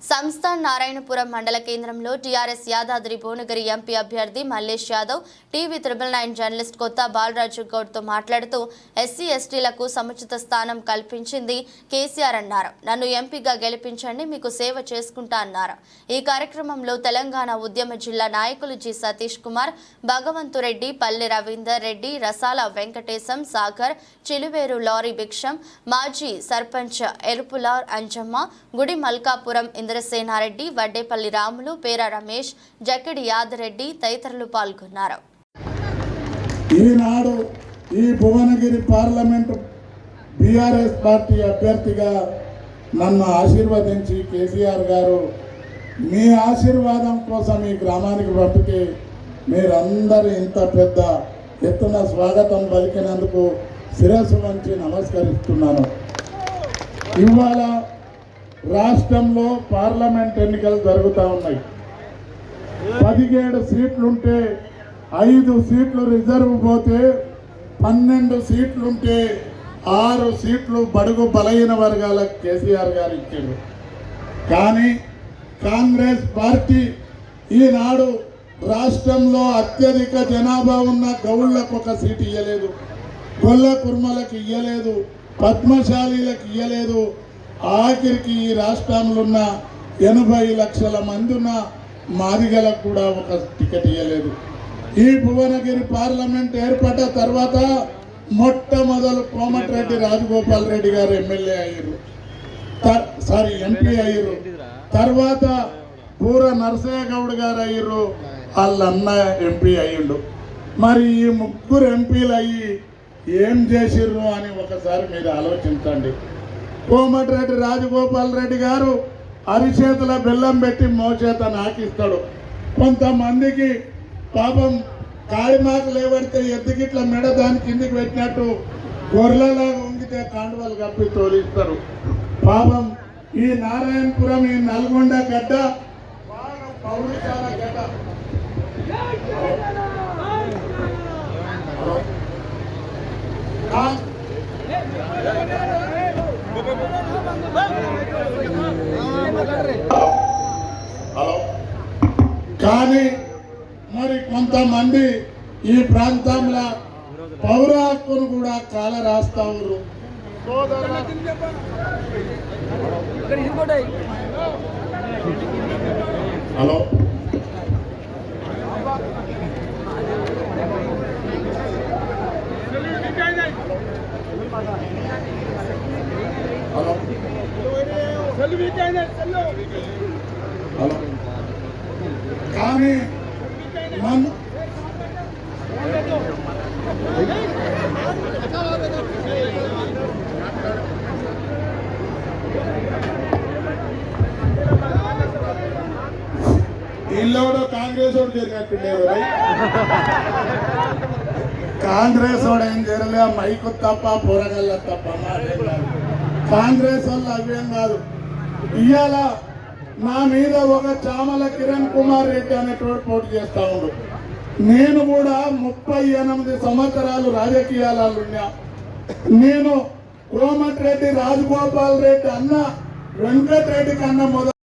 సంస్థాన్ నారాయణపురం మండల కేంద్రంలో TRS Yadadri Bhuvanagiri MP అభ్యర్థి మల్లేష్ యాదవ్ టీవీ 999 జర్నలిస్ట్ కొత్త బాలరాజు గౌడ్తో మాట్లాడుతూ ఎస్సీ ఎస్టీలకు సముచిత స్థానం కల్పించింది కేసీఆర్ అన్నారు. నన్ను ఎంపీగా గెలిపించండి, మీకు సేవ చేసుకుంటా అన్నారు. ఈ కార్యక్రమంలో తెలంగాణ ఉద్యమ జిల్లా నాయకులు జి సతీష్ కుమార్, భగవంతురెడ్డి, పల్లె రవీందర్ రెడ్డి, రసాల వెంకటేశం, సాగర్, చిలువేరు లారీ భిక్షం, మాజీ సర్పంచ్ ఎరుపుల అంజమ్మ, గుడి మల్కాపురం ఇంద్రసేనారెడ్డి, వడ్డేపల్లి రాములు, పేర రమేష్, జక్కడి యాదరెడ్డి తదితరులు పాల్గొన్నారు. ఈనాడు ఈ భువనగిరి పార్లమెంటు బీఆర్ఎస్ పార్టీ అభ్యర్థిగా నన్ను ఆశీర్వదించి కేసీఆర్ గారు మీ ఆశీర్వాదం కోసం ఈ గ్రామానికి పంపితే మీరందరూ ఇంత పెద్ద ఎత్తున స్వాగతం పలికినందుకు శిరస్సు వంచి నమస్కరిస్తున్నాను. ఇవాళ రాష్ట్రంలో పార్లమెంట్ ఎన్నికలు జరుగుతూ ఉన్నాయి. 17 సీట్లుంటే 5 సీట్లు రిజర్వ్ పోతే 12 సీట్లుంటే 6 సీట్లు బడుగు బలహీన వర్గాలకు కేసీఆర్ గారు ఇచ్చారు. కానీ కాంగ్రెస్ పార్టీ ఈనాడు రాష్ట్రంలో అత్యధిక జనాభా ఉన్న గౌళ్లకు ఒక సీటు ఇవ్వలేదు, గొల్ల కుర్మలకు ఇవ్వలేదు, పద్మశాలీలకు ఇవ్వలేదు. ఆఖరికి ఈ రాష్ట్రంలో ఉన్న 80 లక్షల మంది ఉన్న మాదిగలకు కూడా ఒక టికెట్ ఇవ్వలేదు. ఈ భువనగిరి పార్లమెంట్ ఏర్పడ్డ తర్వాత మొట్టమొదలు కోమటిరెడ్డి రాజగోపాల్ రెడ్డి గారు ఎమ్మెల్యే అయ్యారు, ఎంపీ అయ్యారు. తర్వాత బూర నరసయ్య గౌడ్ గారు అయ్యారు, వాళ్ళన్న ఎంపీ అయ్యిండు. మరి ఈ ముగ్గురు ఎంపీలు అయ్యి ఏం చేసిర్రు అని ఒకసారి మీరు ఆలోచించండి. కోమటిరెడ్డి రాజగోపాల్ రెడ్డి గారు అరిచేతుల బెల్లం పెట్టి మోచేత నాకిస్తాడు. కొంతమందికి పాపం కాళిమాకు లేవడితే ఎద్దుగిట్ల మెడ దాని కిందికి పెట్టినట్టు గొర్రెలాగా ఉంగితే కాండవాలు కప్పి తోలిస్తారు. పాపం ఈ నారాయణపురం, ఈ నల్గొండ గడ్డ బాగా పౌరుషాల గడ్డ. కానీ మరి కొంతమంది ఈ ప్రాంతంలో పౌర హక్కును కూడా కాల రాస్తా ఉన్నారు. హలో, కానీ ఇల్లోడు కాంగ్రెస్ వాడు జరిగినట్టుండేవారు. కాంగ్రెస్ వాడు ఏం జరగలే, మైకు తప్ప పొరగల్ల తప్ప మాట్లాడారు. కాంగ్రెస్ వాళ్ళు అవేం కాదు. ఇవాళ నా మీద ఒక చామల కిరణ్ కుమార్ రెడ్డి అనేటోడు పోటీ చేస్తా ఉండు. నేను కూడా 38 సంవత్సరాలు రాజకీయాలలో ఉన్నా. నేను కోమటిరెడ్డి రాజగోపాల్ రెడ్డి అన్న వెంకటరెడ్డి కన్నా మొదలు